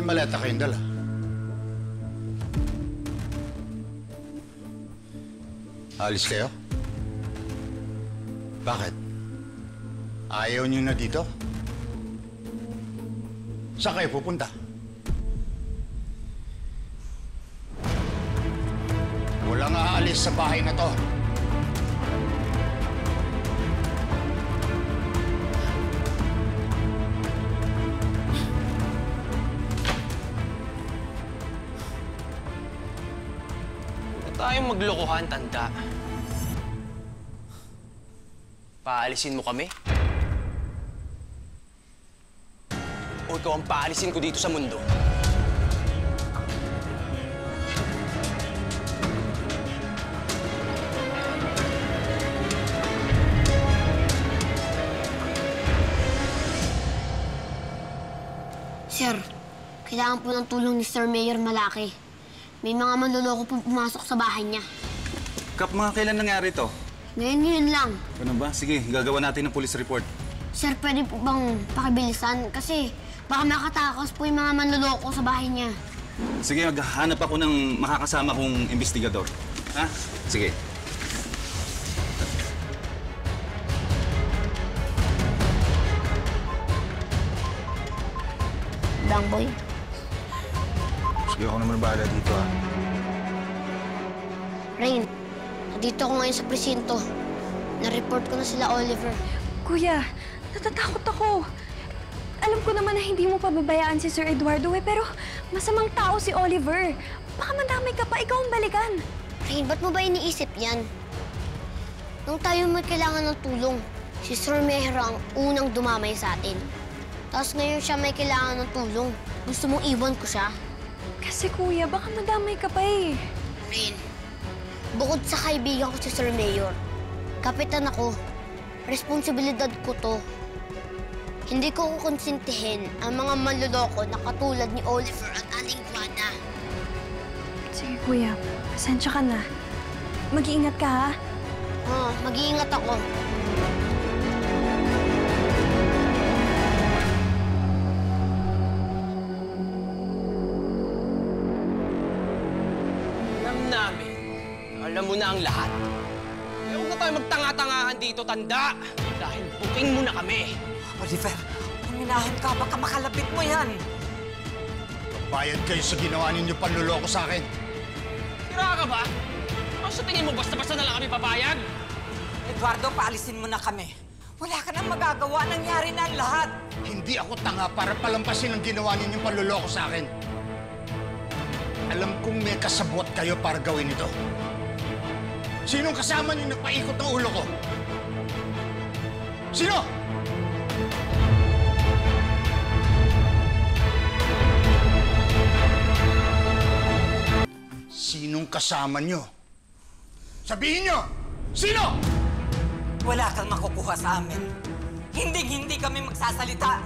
maleta kayong dala? Alis kayo? Bakit? Ayaw niyo na dito? Saan kayo pupunta? Walang aalis sa bahay na to. Huwag tayong maglokohan, tanda. Paalisin mo kami? O ikaw ang paalisin ko dito sa mundo? Sir, kailangan po ng tulong ni Sir Mayor Malaki. May mga manloloko pong pumasok sa bahay niya. Kap, mga kailan nangyari to? Ngayon lang. Ano ba? Sige, gagawa natin ng police report. Sir, pwede po bang pakibilisan? Kasi baka makatakas po yung mga manloloko sa bahay niya. Sige, maghahanap ako ng makakasama kong investigador. Ha? Sige. Bang boy. Sige, ako naman bahala dito, ha? Rain, nandito ako ngayon sa presinto. Na-report ko na sila Oliver. Kuya, natatakot ako. Alam ko naman na hindi mo pababayaan si Sir Eduardo pero masamang tao si Oliver. Baka madamay ka pa, ikaw ang balikan. Rain, ba't mo ba iniisip yan? Nung tayo may kailangan ng tulong, si Sir Mayor ang unang dumamay sa atin. Tapos ngayon siya may kailangan ng tulong. Gusto mong iwan ko siya? Kasi kuya, baka madamay ka pa eh. Rain, bukod sa kaibigan ko si Sir Mayor, kapitan ako, responsibilidad ko to. Hindi ko kukonsintihin ang mga manloloko na katulad ni Oliver at Aling Juana. Sige kuya, pasensya ka na. Mag-iingat ka ha? Oo, mag-iingat ako. Alam mo na ang lahat. Kaya huwag na tayo magtanga-tangahan dito, tanda. Dahil booking mo na kami. Oliver, uminahon ka. Baka makalapit mo yan. Bayad kayo sa ginawa ninyo panluloko sa akin. Sira ka ba? O sa tingin mo basta-basta na lang kami papayag? Eduardo, paalisin mo na kami. Wala ka nang magagawa. Nangyari na ang lahat. Hindi ako tanga para palampasin ang ginawa ninyong panluloko sa akin. Alam kong may kasabot kayo para gawin ito. Sinong kasama niyo nagpaikot ng ulo ko? Sino? Sinong kasama niyo? Sabihin niyo! Sino? Wala kang makukuha sa amin. Hindi kami magsasalita.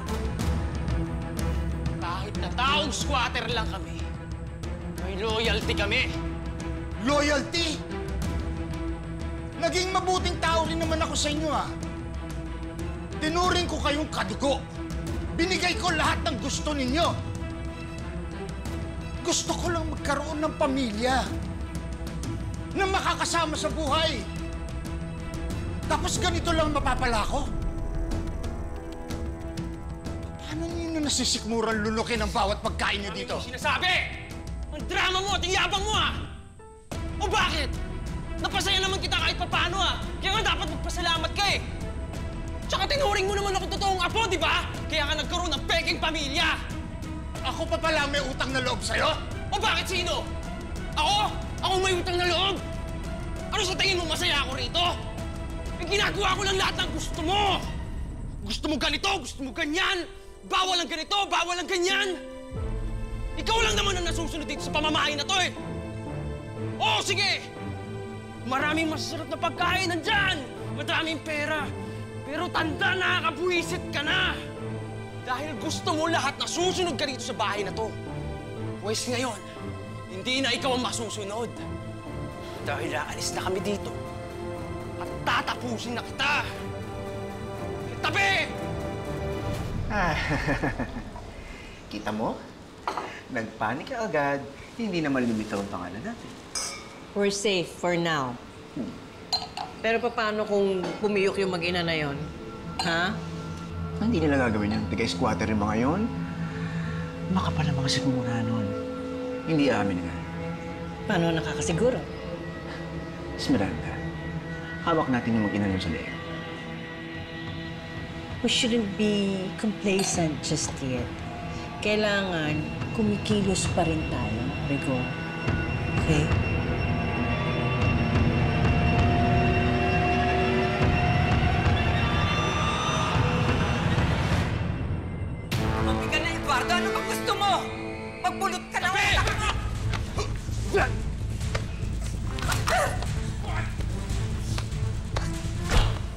Kahit na taong squatter lang kami, may loyalty kami. Loyalty? Naging mabuting tao rin naman ako sa inyo, ha? Tinuring ko kayong kadugo. Binigay ko lahat ng gusto ninyo. Gusto ko lang magkaroon ng pamilya na makakasama sa buhay. Tapos ganito lang mapapala ko? Paano ninyo nasisikmurang lulukin ang bawat pagkain niyo dito? Ano yung sinasabi? Ang drama mo at ang yabang mo, ha? O bakit? Napasaya naman kita kahit papaano, ha? Kaya nga dapat magpasalamat ka, eh. Tsaka tinuring mo naman ako totoong apo, di ba? Kaya ka nagkaroon ng peking pamilya. Ako pa pala may utang na loob sa'yo? O bakit sino? Ako? Ako may utang na loob? Ano sa tingin mo masaya ako rito? Eh, ginagawa ko lang lahat ng gusto mo. Gusto mo ganito, gusto mo ganyan. Bawal ang ganito, bawal ang ganyan. Ikaw lang naman ang nasusunod dito sa pamamahay na to, eh. Oo, sige! Maraming masasarap na pagkain nandyan! Madaming pera! Pero tanda, nakakabuwisit ka na! Dahil gusto mo lahat na susunod ka dito sa bahay na to. Pwes ngayon, hindi na ikaw ang masusunod. Dahil aalis na kami dito. At tatapusin na kita! Tabi! Kita mo? nagpanik ka agad, hindi naman lumitaw ang pangalan natin. We're safe for now. Pero paano kung pumiyok yung mag-ina na yon? Ha? Hindi nila gagawin yun. Taga-squatter yung mga yun. Makapal ang mga sigmura nun. Hindi amin nga. Paano nakakasiguro? Esmeralda, hawak natin yung mag-ina nun sa leeg. We shouldn't be complacent just yet. Kailangan kumikilos pa rin tayo, Rigor. Okay? Mabigan na, Eduardo. Ano bang gusto mo? Magbulot ka na utak mo!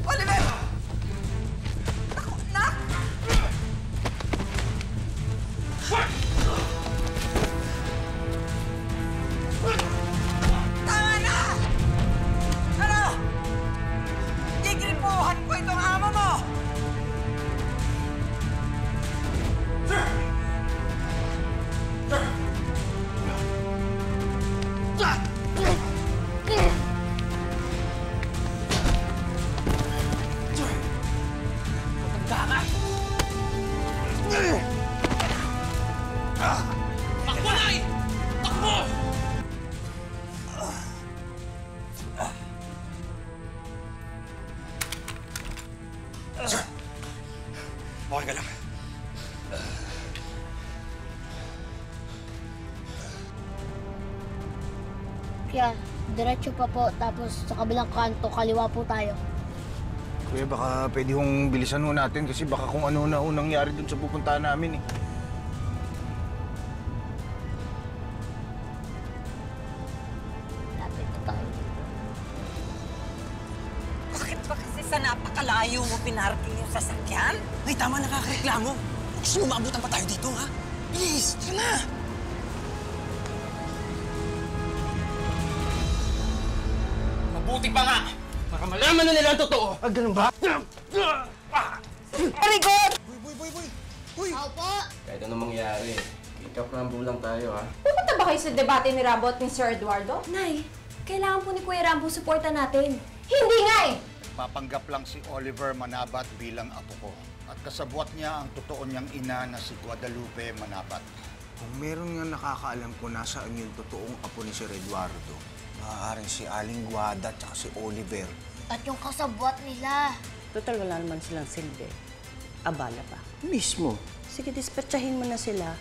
Oliver! Ako, nak! Tama na! Ano? Gigripuhan ko itong amo mo! Takbo, Nay! Takbo! Okay ka lang. Kaya, diretso pa po, tapos sa kabilang kanto, kaliwa po tayo. Kuya, baka pwede hong bilisan ho natin kasi baka kung ano na unang nangyari dun sa pupuntahan namin eh. Lapit na tayo. Bakit ba kasi sa napakalayo mo pinarking yung sasakyan? Nay, tama nakakareklamo. Gusto mo maabutan pa tayo dito, ha? Please, tara na! Mabuti pa nga! Para malaman na nila ang totoo! Ah, ganun ba? Very good! Tao po! Kahit anong mangyari, ikap rambo lang tayo, ha? Pupunta ba kayo sa debate ni Rambo at ni Sir Eduardo? Nay, kailangan po ni Kuya Rambo suporta natin. Hindi nga eh! Papanggap lang si Oliver Manabat bilang apo ko. At kasabwat niya ang totoo niyang ina na si Guadalupe Manabat. Kung meron nga nakakaalam kung nasaan yung totoong apo ni Sir Eduardo, maaaring si Aling Guada at si Oliver. At yung kasabwat nila. Total, wala naman silang silbi. Abala pa. Mismo. Sige, dispatchahin mo na sila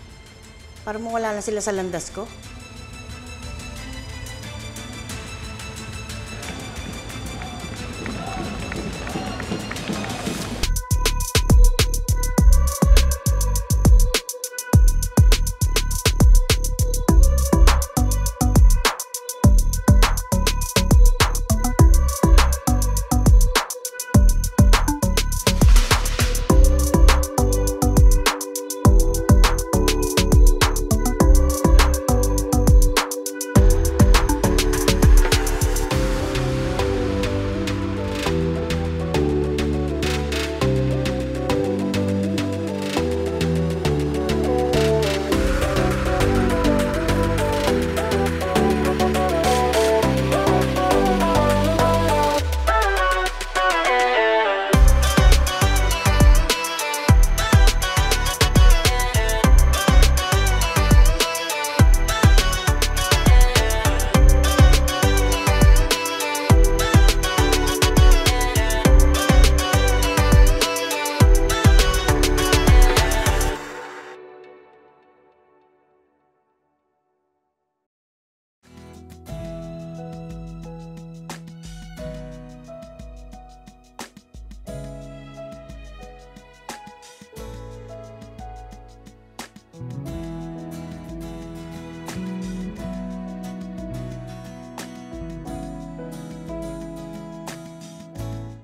para mawala na sila sa landas ko.